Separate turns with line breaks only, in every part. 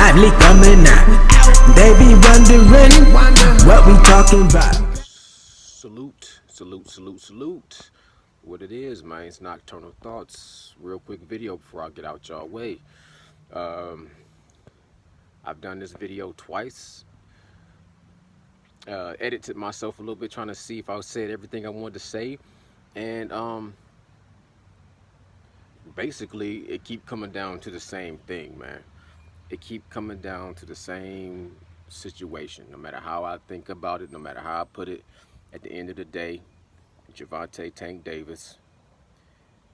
lively coming out. They be wondering what we talking about.
Salute, salute, salute, salute. What it is, man, it's Nocturnal Thoughts. Real quick video before I get out y'all way. Um, I've done this video twice. Edited myself a little bit trying to see if I said everything I wanted to say. And basically it keep coming down to the same thing, man. It keep coming down to the same situation. No matter how I think about it, no matter how I put it, at the end of the day, Gervonta Tank Davis,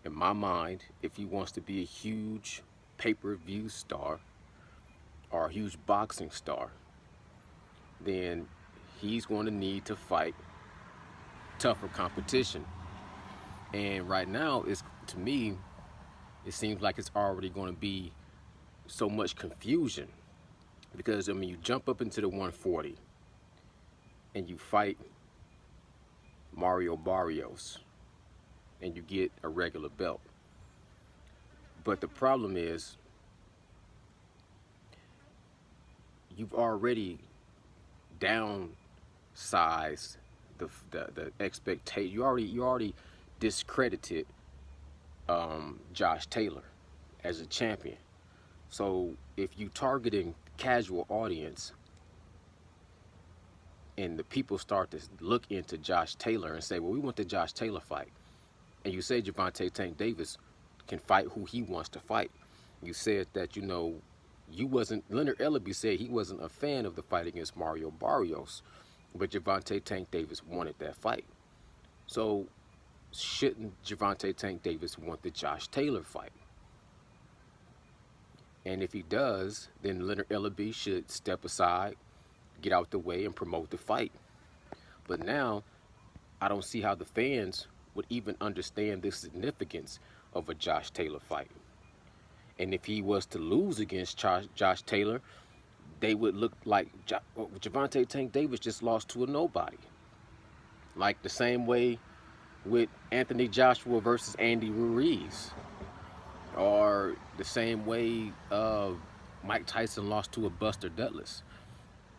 in my mind, if he wants to be a huge pay-per-view star or a huge boxing star, then he's going to need to fight tougher competition. And right now, it's, to me, it seems like it's already going to be so much confusion because, I mean, you jump up into the 140 and you fight Mario Barrios and you get a regular belt. But the problem is you've already downsized the expectation. You already discredited Josh Taylor as a champion. So if you targeting casual audience and the people start to look into Josh Taylor and say, well, we want the Josh Taylor fight, and you say Gervonta Tank Davis can fight who he wants to fight. You said that, you know, Leonard Ellaby said he wasn't a fan of the fight against Mario Barrios, but Gervonta Tank Davis wanted that fight. So shouldn't Gervonta Tank Davis want the Josh Taylor fight? And if he does, then Leonard Ellaby should step aside, get out the way, and promote the fight. But now, I don't see how the fans would even understand the significance of a Josh Taylor fight. And if he was to lose against Josh Taylor, they would look like Gervonta Tank Davis just lost to a nobody. Like the same way with Anthony Joshua versus Andy Ruiz. Or the same way Mike Tyson lost to a Buster Douglas.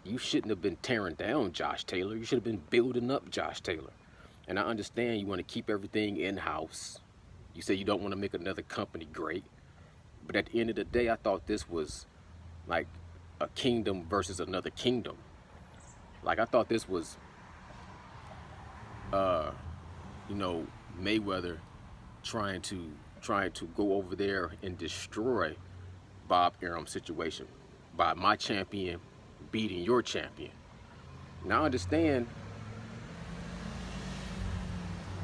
You shouldn't have been tearing down Josh Taylor. You should have been building up Josh Taylor. And I understand you want to keep everything in-house. You say you don't want to make another company great. But at the end of the day, I thought this was like a kingdom versus another kingdom. Like, I thought this was, you know, Mayweather trying to go over there and destroy Bob Arum's situation by my champion beating your champion. Now I understand.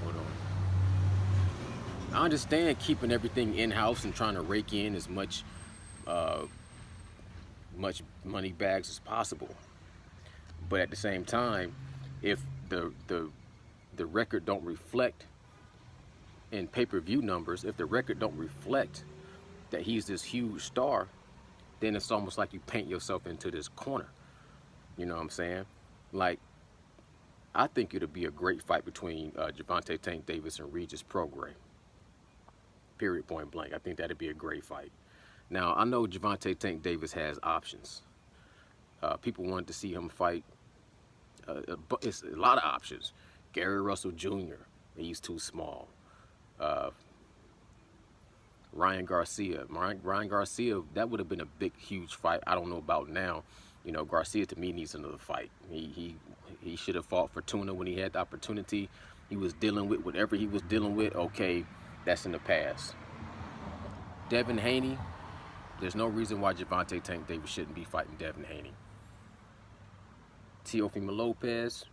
Hold on. I understand keeping everything in-house and trying to rake in as much money bags as possible. But at the same time, if the record don't reflect in pay-per-view numbers, if the record don't reflect that he's this huge star, then it's almost like you paint yourself into this corner. You know what I'm saying? Like, I think it'll be a great fight between Gervonta Tank Davis and Regis Prograis. Period, point blank. I think that'd be a great fight. Now, I know Gervonta Tank Davis has options. People wanted to see him fight. It's a lot of options. Gary Russell Jr., he's too small. Ryan Garcia, that would have been a big, huge fight. I don't know about now. You know, Garcia to me needs another fight. He should have fought Fortuna when he had the opportunity. He was dealing with whatever he was dealing with. Okay, that's in the past. Devin Haney, there's no reason why Gervonta Tank Davis shouldn't be fighting Devin Haney. Teofimo Lopez,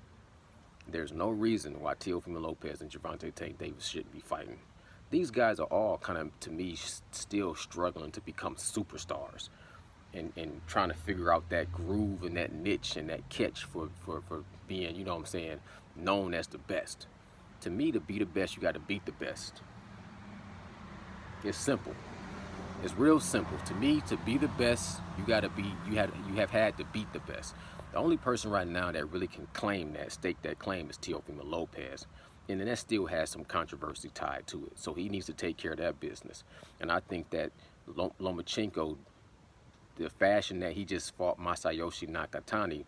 there's no reason why Teofimo Lopez and Gervonta Tank Davis shouldn't be fighting. These guys are all kind of, to me, still struggling to become superstars and trying to figure out that groove and that niche and that catch for being, you know what I'm saying, known as the best. To me, to be the best, you got to beat the best. It's simple. It's real simple. To me, to be the best, you have had to beat the best. The only person right now that really can claim that, stake that claim, is Teofimo Lopez. And then that still has some controversy tied to it. So he needs to take care of that business. And I think that Lomachenko the fashion that he just fought Masayoshi Nakatani,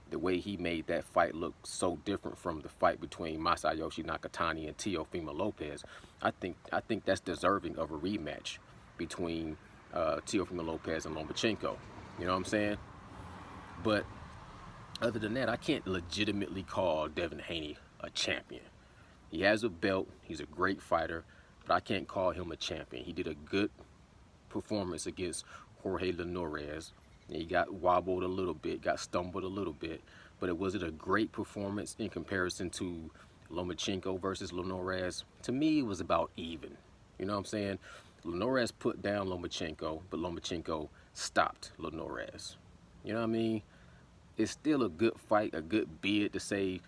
the way he made that fight look so different from the fight between Masayoshi Nakatani and Teofimo Lopez, I think that's deserving of a rematch between Teofimo Lopez and Lomachenko. You know what I'm saying? But other than that, I can't legitimately call Devin Haney a champion. He has a belt. He's a great fighter, but I can't call him a champion. He did a good performance against Jorge Linares. He got wobbled a little bit, got stumbled a little bit, but it wasn't a great performance in comparison to Lomachenko versus Linares. To me, it was about even. You know what I'm saying? Linares put down Lomachenko, but Lomachenko stopped Linares. You know what I mean? It's still a good fight, a good bid to say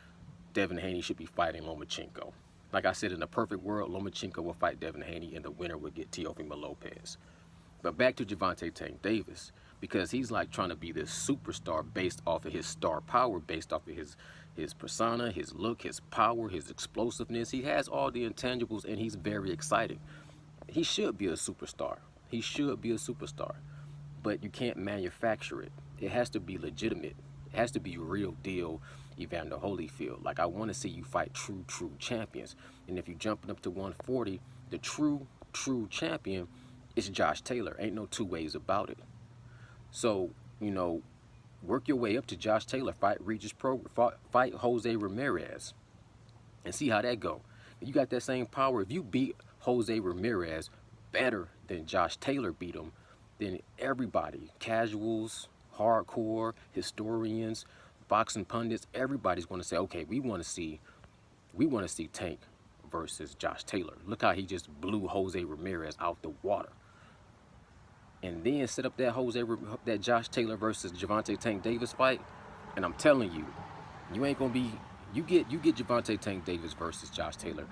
Devin Haney should be fighting Lomachenko. Like I said, in a perfect world, Lomachenko will fight Devin Haney, and the winner would get Teofimo Lopez. But back to Gervonta Tank Davis, because he's like trying to be this superstar based off of his star power, based off of his persona, his look, his power, his explosiveness. He has all the intangibles, and he's very exciting. He should be a superstar. He should be a superstar. But you can't manufacture it. It has to be legitimate. It has to be real deal Evander Holyfield. Like, I want to see you fight true champions. And if you're jumping up to 140, the true champion is Josh Taylor. Ain't no two ways about it. So, you know, work your way up to Josh Taylor, fight Regis fight Jose Ramirez, and see how that go. You got that same power. If you beat Jose Ramirez better than Josh Taylor beat him, then everybody, casuals, hardcore, historians, boxing pundits, everybody's going to say, okay, we want to see Tank versus Josh Taylor. Look how he just blew Jose Ramirez out the water. And then set up that Josh Taylor versus Gervonta Tank Davis fight, and I'm telling you, you ain't gonna be. You get Gervonta Tank Davis versus Josh Taylor.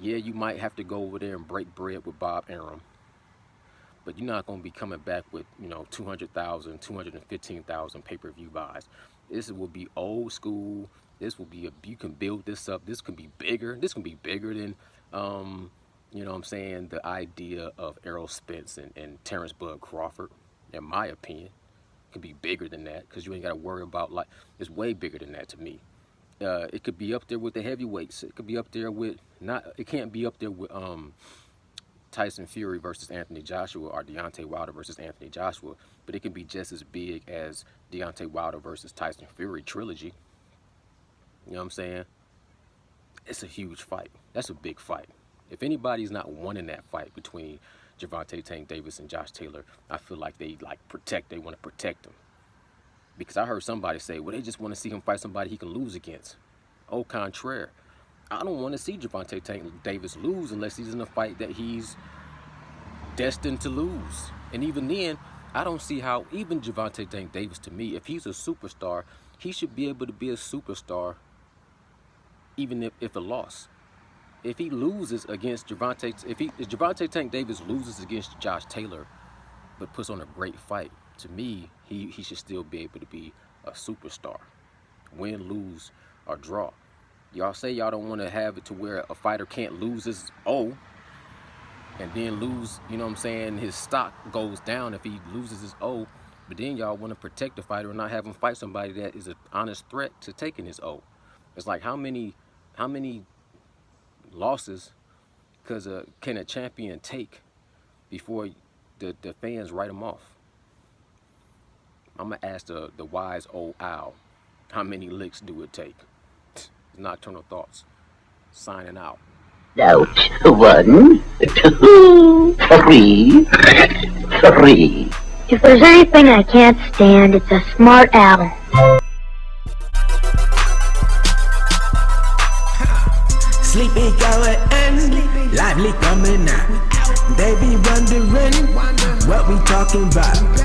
Yeah, you might have to go over there and break bread with Bob Arum, but you're not gonna be coming back with 200,000, 215,000 pay-per-view buys. This will be old school. This will be you can build this up. This can be bigger. This can be bigger than you know what I'm saying, the idea of Errol Spence and Terrence Bud Crawford, in my opinion, could be bigger than that, because you ain't got to worry about, like, it's way bigger than that to me. It could be up there with the heavyweights. It could be up there with, it can't be up there with Tyson Fury versus Anthony Joshua or Deontay Wilder versus Anthony Joshua, but it can be just as big as Deontay Wilder versus Tyson Fury trilogy. You know what I'm saying? It's a huge fight. That's a big fight. If anybody's not winning that fight between Gervonta Tank Davis and Josh Taylor, I feel like they want to protect him. Because I heard somebody say, well, they just want to see him fight somebody he can lose against. Au contraire. I don't want to see Gervonta Tank Davis lose unless he's in a fight that he's destined to lose. And even then, I don't see how, even Gervonta Tank Davis, to me, if he's a superstar, he should be able to be a superstar even if a loss. If he loses against if Gervonta Tank Davis loses against Josh Taylor, but puts on a great fight, to me, he should still be able to be a superstar. Win, lose, or draw. Y'all say y'all don't want to have it to where a fighter can't lose his O and then lose, you know what I'm saying, his stock goes down if he loses his O, but then y'all want to protect the fighter and not have him fight somebody that is an honest threat to taking his O. It's like, how many losses can a champion take before the fans write him off? I'm going to ask the wise old owl, how many licks do it take? Nocturnal Thoughts, signing out.
Note 1, 2, 3, 3.
If there's anything I can't stand, it's a smart owl.
Sleepy going in, lively coming out. They be wondering what we talking about.